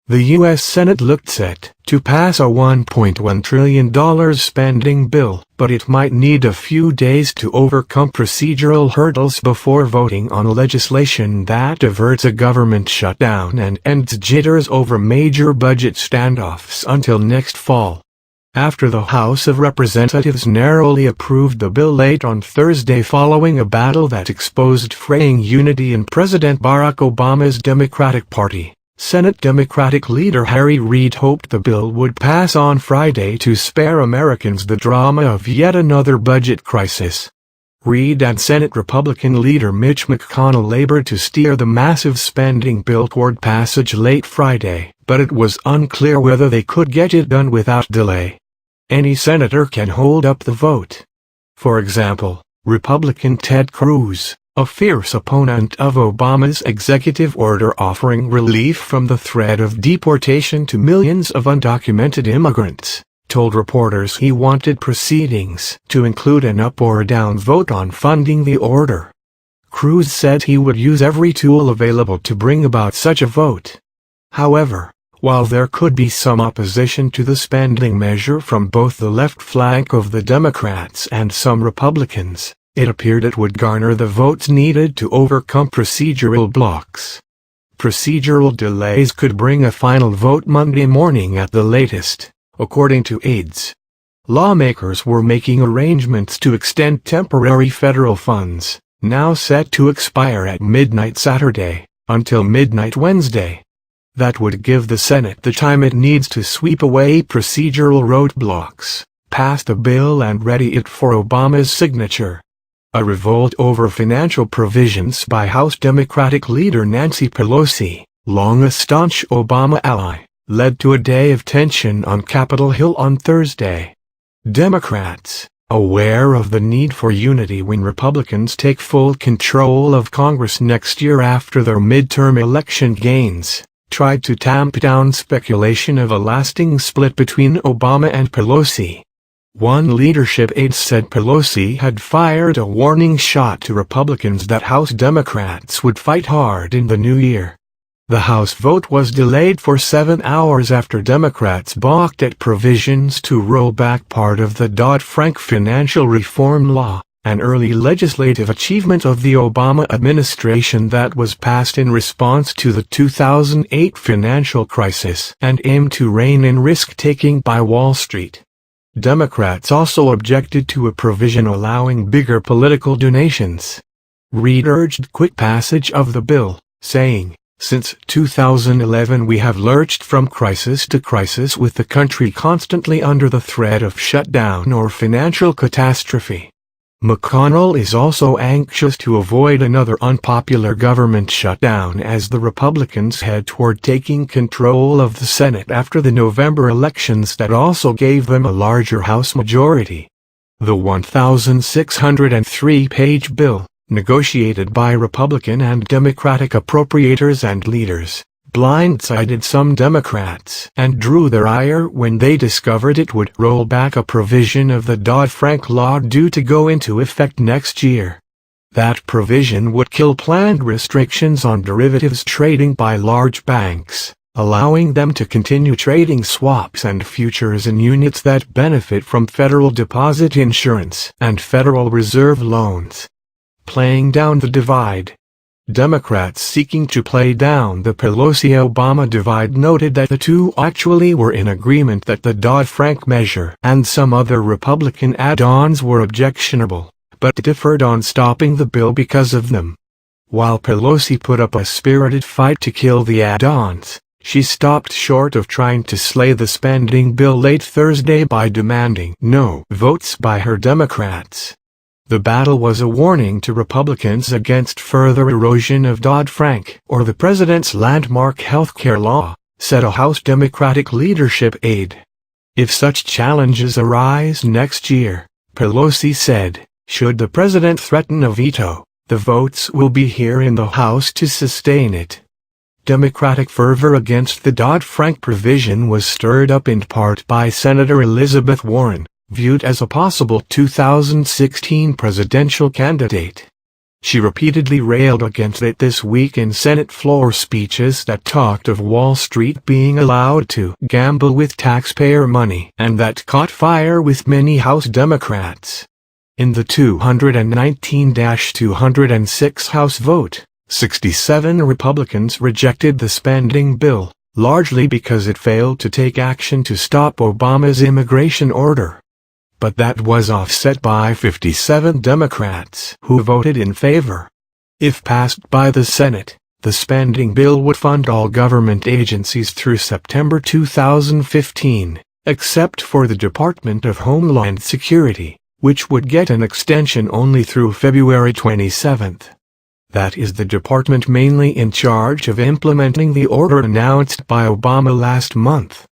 The U.S. Senate looked set to pass a $1.1 trillion spending bill, but it might need a few days to overcome procedural hurdles before voting on legislation that averts a government shutdown and ends jitters over major budget standoffs until next fall. After the House of Representatives narrowly approved the bill late on Thursday following a battle that exposed fraying unity in President Barack Obama's Democratic Party, Senate Democratic leader Harry Reid hoped the bill would pass on Friday to spare Americans the drama of yet another budget crisis. Reid and Senate Republican leader Mitch McConnell labored to steer the massive spending bill toward passage late Friday, but it was unclear whether they could get it done without delay. Any senator can hold up the vote. For example, Republican Ted Cruz, a fierce opponent of Obama's executive order offering relief from the threat of deportation to millions of undocumented immigrants, told reporters he wanted proceedings to include an up or down vote on funding the order. Cruz said he would use every tool available to bring about such a vote. However, while there could be some opposition to the spending measure from both the left flank of the Democrats and some Republicans, it appeared it would garner the votes needed to overcome procedural blocks. Procedural delays could bring a final vote Monday morning at the latest, according to aides. Lawmakers were making arrangements to extend temporary federal funds, now set to expire at midnight Saturday, until midnight Wednesday. That would give the Senate the time it needs to sweep away procedural roadblocks, pass the bill and ready it for Obama's signature. A revolt over financial provisions by House Democratic leader Nancy Pelosi, long a staunch Obama ally, led to a day of tension on Capitol Hill on Thursday. Democrats, aware of the need for unity when Republicans take full control of Congress next year after their midterm election gains, tried to tamp down speculation of a lasting split between Obama and Pelosi. One leadership aide said Pelosi had fired a warning shot to Republicans that House Democrats would fight hard in the new year. The House vote was delayed for 7 hours after Democrats balked at provisions to roll back part of the Dodd-Frank financial reform law, an early legislative achievement of the Obama administration that was passed in response to the 2008 financial crisis and aimed to rein in risk-taking by Wall Street. Democrats also objected to a provision allowing bigger political donations. Reid urged quick passage of the bill, saying, "Since 2011 we have lurched from crisis to crisis with the country constantly under the threat of shutdown or financial catastrophe." McConnell is also anxious to avoid another unpopular government shutdown as the Republicans head toward taking control of the Senate after the November elections that also gave them a larger House majority. The 1,603-page bill, negotiated by Republican and Democratic appropriators and leaders, blindsided some Democrats and drew their ire when they discovered it would roll back a provision of the Dodd-Frank law due to go into effect next year. That provision would kill planned restrictions on derivatives trading by large banks, allowing them to continue trading swaps and futures in units that benefit from federal deposit insurance and Federal Reserve loans. Playing down the divide. Democrats seeking to play down the Pelosi-Obama divide noted that the two actually were in agreement that the Dodd-Frank measure and some other Republican add-ons were objectionable, but differed on stopping the bill because of them. While Pelosi put up a spirited fight to kill the add-ons, she stopped short of trying to slay the spending bill late Thursday by demanding no votes by her Democrats. The battle was a warning to Republicans against further erosion of Dodd-Frank or the president's landmark health care law, said a House Democratic leadership aide. If such challenges arise next year, Pelosi said, should the president threaten a veto, the votes will be here in the House to sustain it. Democratic fervor against the Dodd-Frank provision was stirred up in part by Senator Elizabeth Warren, viewed as a possible 2016 presidential candidate. She repeatedly railed against it this week in Senate floor speeches that talked of Wall Street being allowed to gamble with taxpayer money, and that caught fire with many House Democrats. In the 219-206 House vote, 67 Republicans rejected the spending bill, largely because it failed to take action to stop Obama's immigration order. But that was offset by 57 Democrats who voted in favor. If passed by the Senate, the spending bill would fund all government agencies through September 2015, except for the Department of Homeland Security, which would get an extension only through February 27. That is the department mainly in charge of implementing the order announced by Obama last month.